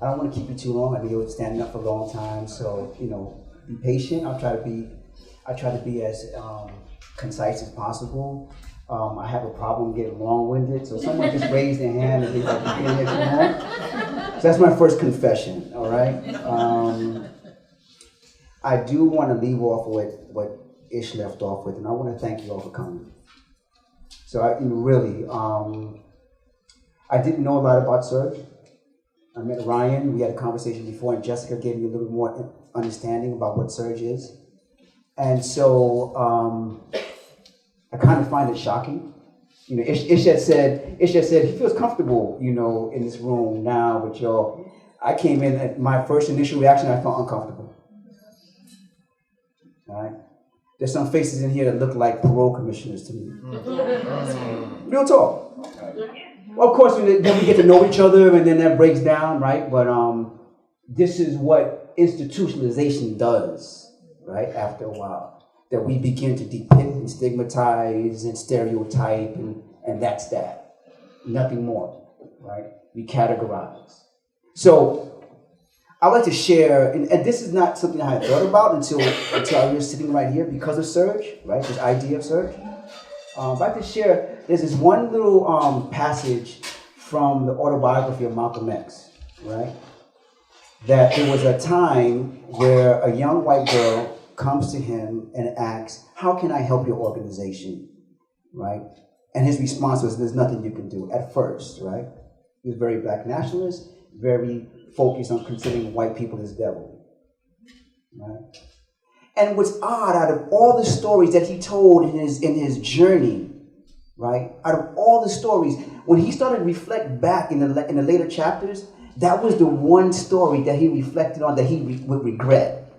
I don't want to keep you too long. I know you're standing up for a long time, so be patient. I try to be as concise as possible. I have a problem getting long-winded, so someone just raise their hand and they like to be here too long. So that's my first confession. All right. I do want to leave off with what Ish left off with, and I want to thank you all for coming. So I didn't know a lot about SURJ. I met Ryan, we had a conversation before, and Jessica gave me a little more understanding about what SURJ is. And so I kind of find it shocking. Ish had said he feels comfortable, in this room now with y'all. I came in, and my first initial reaction, I felt uncomfortable. All right? There's some faces in here that look like parole commissioners to me. Real talk. Well, of course, then we get to know each other, and then that breaks down, right? But this is what institutionalization does, right? After a while, that we begin to depict and stigmatize and stereotype, and that's that. Nothing more, right? We categorize. So I like to share, and this is not something I had thought about until I was sitting right here because of SURJ, right? This idea of SURJ. I'd like to share, there's this one little passage from the autobiography of Malcolm X, right? That there was a time where a young white girl comes to him and asks, how can I help your organization, right? And his response was, there's nothing you can do, at first, right? He was very black nationalist, very focused on considering white people as devil, right? And what's odd, out of all the stories that he told in his journey, right? Out of all the stories, when he started to reflect back in the later chapters, that was the one story that he reflected on that he would regret.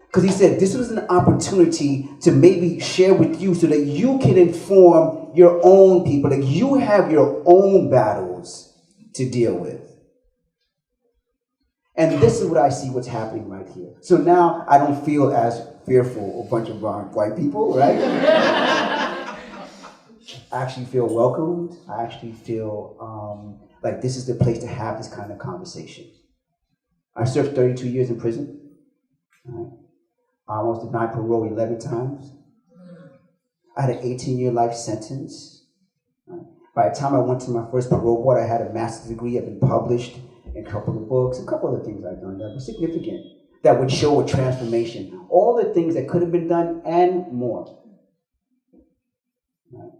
Because he said, this was an opportunity to maybe share with you so that you can inform your own people, that you have your own battles to deal with. And this is what I see what's happening right here. So now I don't feel as fearful of a bunch of white people, right? I actually feel welcomed. I actually feel like this is the place to have this kind of conversation. I served 32 years in prison. Right? I almost denied parole 11 times. I had an 18-year life sentence. Right? By the time I went to my first parole board, I had a master's degree. I've been published in a couple of books, a couple other things I've done that were significant, that would show a transformation. All the things that could have been done and more. Right?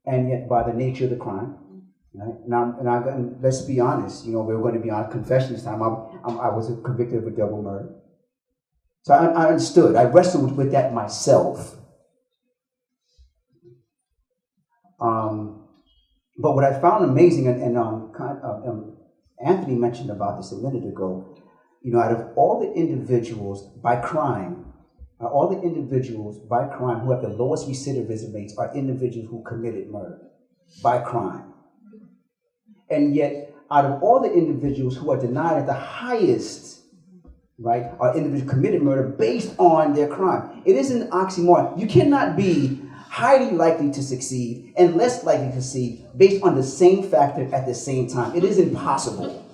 And yet, by the nature of the crime, right? And let's be honest, we're going to be on confession this time. I was convicted of a double murder. So I understood. I wrestled with that myself. But what I found amazing, and Anthony mentioned about this a minute ago, out of all the individuals by crime who have the lowest recidivism rates are individuals who committed murder by crime. And yet, out of all the individuals who are denied at the highest, right, are individuals who committed murder based on their crime. It is an oxymoron. You cannot be highly likely to succeed and less likely to succeed based on the same factor at the same time. It is impossible.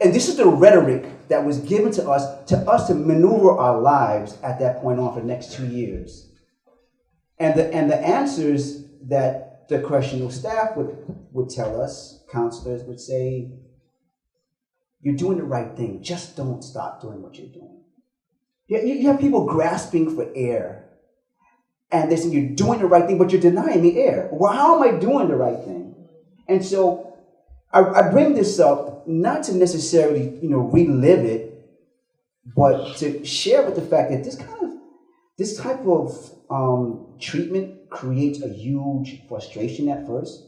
And this is the rhetoric that was given to us to maneuver our lives at that point on for the next 2 years. And the answers that the correctional staff would tell us, counselors would say, you're doing the right thing, just don't stop doing what you're doing. You have people grasping for air. And they say, you're doing the right thing, but you're denying me air. Well, how am I doing the right thing? And so I bring this up not to necessarily, relive it, but to share with the fact that this type of treatment creates a huge frustration at first.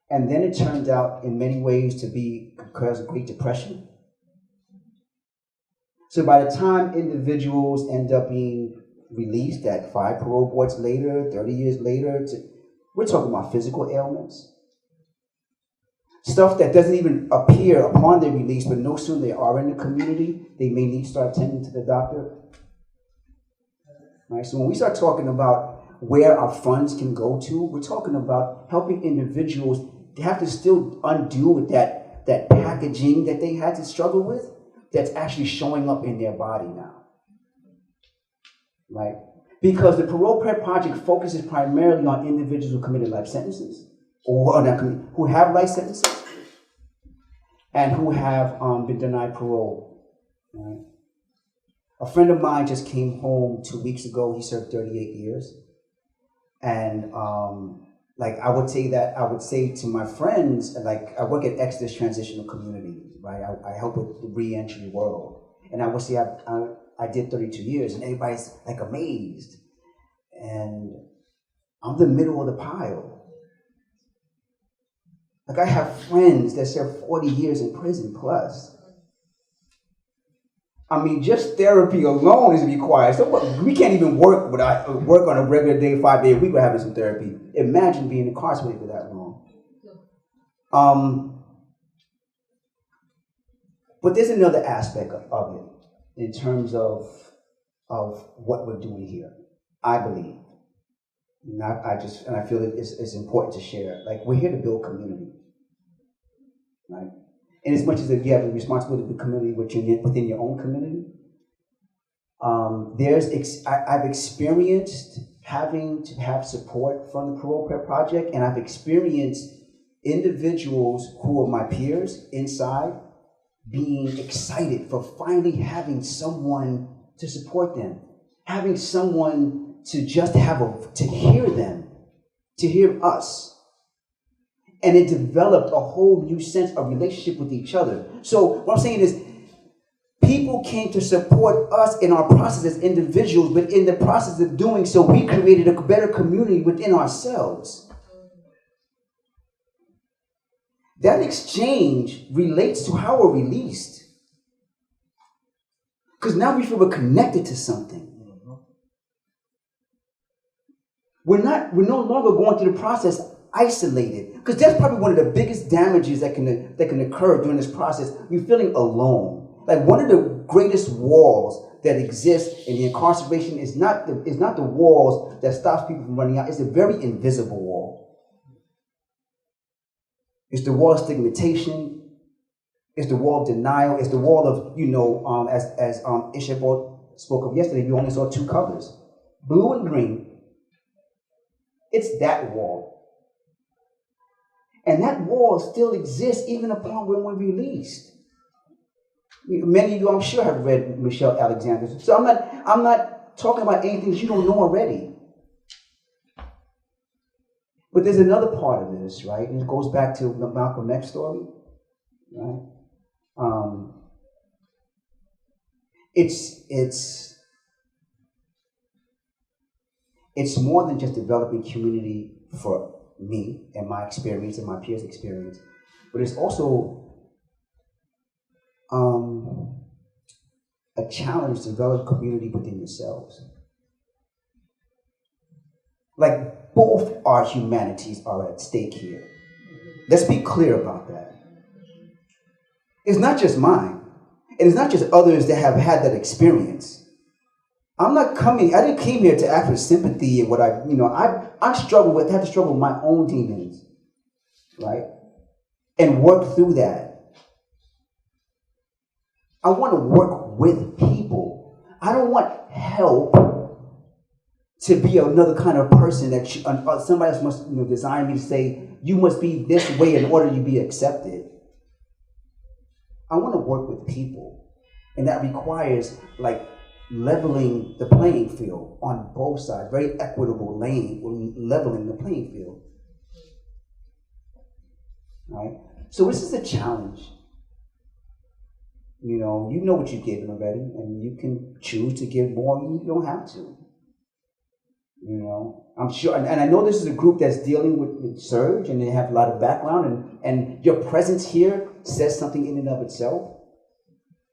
And then it turned out in many ways to be because of Great Depression. So by the time individuals end up being released at 5 parole boards later, 30 years later, we're talking about physical ailments. Stuff that doesn't even appear upon their release, but no sooner they are in the community, they may need to start attending to the doctor. Right? So when we start talking about where our funds can go to, we're talking about helping individuals have to still undo with that packaging that they had to struggle with that's actually showing up in their body now. Right? Because the Parole Prep Project focuses primarily on individuals who committed life sentences, or not who have life sentences, and who have been denied parole. Right? A friend of mine just came home 2 weeks ago. He served 38 years. And I would say to my friends, like, I work at Exodus Transitional Community, right? I help with the re-entry world. And I would say I did 32 years, and everybody's like amazed. And I'm the middle of the pile. Like, I have friends that serve 40 years in prison plus. I mean, just therapy alone is required. So we can't even work on a regular day, 5 day a week, we're having some therapy. Imagine being incarcerated for that long. But there's another aspect of it in terms of what we're doing here. I believe, and I feel that it's important to share. Like, we're here to build community, right? And as much as you have a responsibility to build community within your own community, I've experienced having to have support from the Parole Prep Project, and I've experienced individuals who are my peers inside being excited for finally having someone to support them, having someone to just to hear them, to hear us. And it developed a whole new sense of relationship with each other. So what I'm saying is, people came to support us in our process as individuals, but in the process of doing so, we created a better community within ourselves. That exchange relates to how we're released. Because now we feel we're connected to something. We're no longer going through the process isolated. Because that's probably one of the biggest damages that can occur during this process. You're feeling alone. Like, one of the greatest walls that exist in the incarceration is not the walls that stops people from running out. It's a very invisible wall. It's the wall of stigmatization. It's the wall of denial. It's the wall of, as Ishabod spoke of yesterday, we only saw two colors, blue and green. It's that wall. And that wall still exists even upon when we're released. Many of you, I'm sure, have read Michelle Alexander's. So I'm not talking about anything that you don't know already. But there's another part of this, right? And it goes back to the Malcolm X story, right? It's more than just developing community for me and my experience and my peers' experience, but it's also a challenge to develop community within yourselves. Like, both our humanities are at stake here. Let's be clear about that. It's not just mine, and it's not just others that have had that experience. I didn't come here to ask for sympathy and I struggle with, had to struggle with my own demons, right? And work through that. I want to work with people. I don't want help to be another kind of person that somebody else must design me to say, you must be this way in order to be accepted. I want to work with people. And that requires, leveling the playing field on both sides, very equitable leveling the playing field. Right? So this is a challenge. You know what you've given already, and you can choose to give more, and you don't have to. I'm sure, and I know this is a group that's dealing with SURJ, and they have a lot of background, and your presence here says something in and of itself.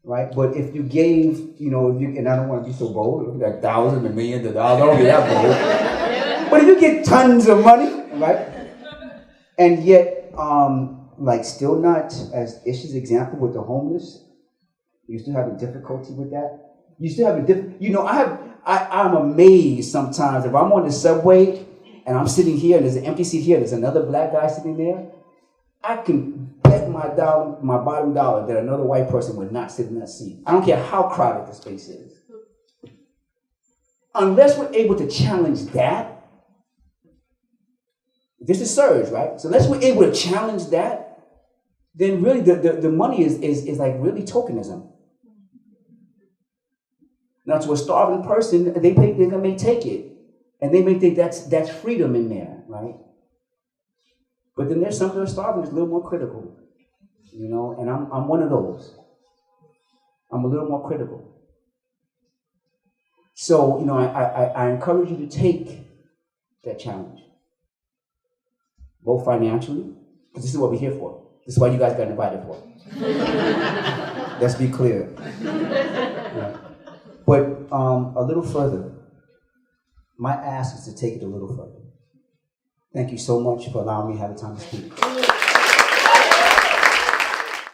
Right, but if you gave, and I don't want to be so bold, like thousands and millions of dollars, I don't be that bold. But if you get tons of money, right, and yet, still not, as Ish's example with the homeless, you still have a difficulty with that. You still have I'm amazed sometimes if I'm on the subway and I'm sitting here and there's an empty seat here, there's another black guy sitting there. I can bet my bottom dollar that another white person would not sit in that seat. I don't care how crowded the space is. Unless we're able to challenge that, this is SURJ, right? So unless we're able to challenge that, then really the money is like really tokenism. Now, to a starving person, they may take it, and they may think that's freedom in there, right? But then there's some that are starving that's a little more critical, you know, and I'm one of those. I'm a little more critical. So, you know, I encourage you to take that challenge, both financially, because this is what we're here for. This is why you guys got invited for. Let's be clear. Yeah. But a little further, my ask is to take it a little further. Thank you so much for allowing me to have the time to speak.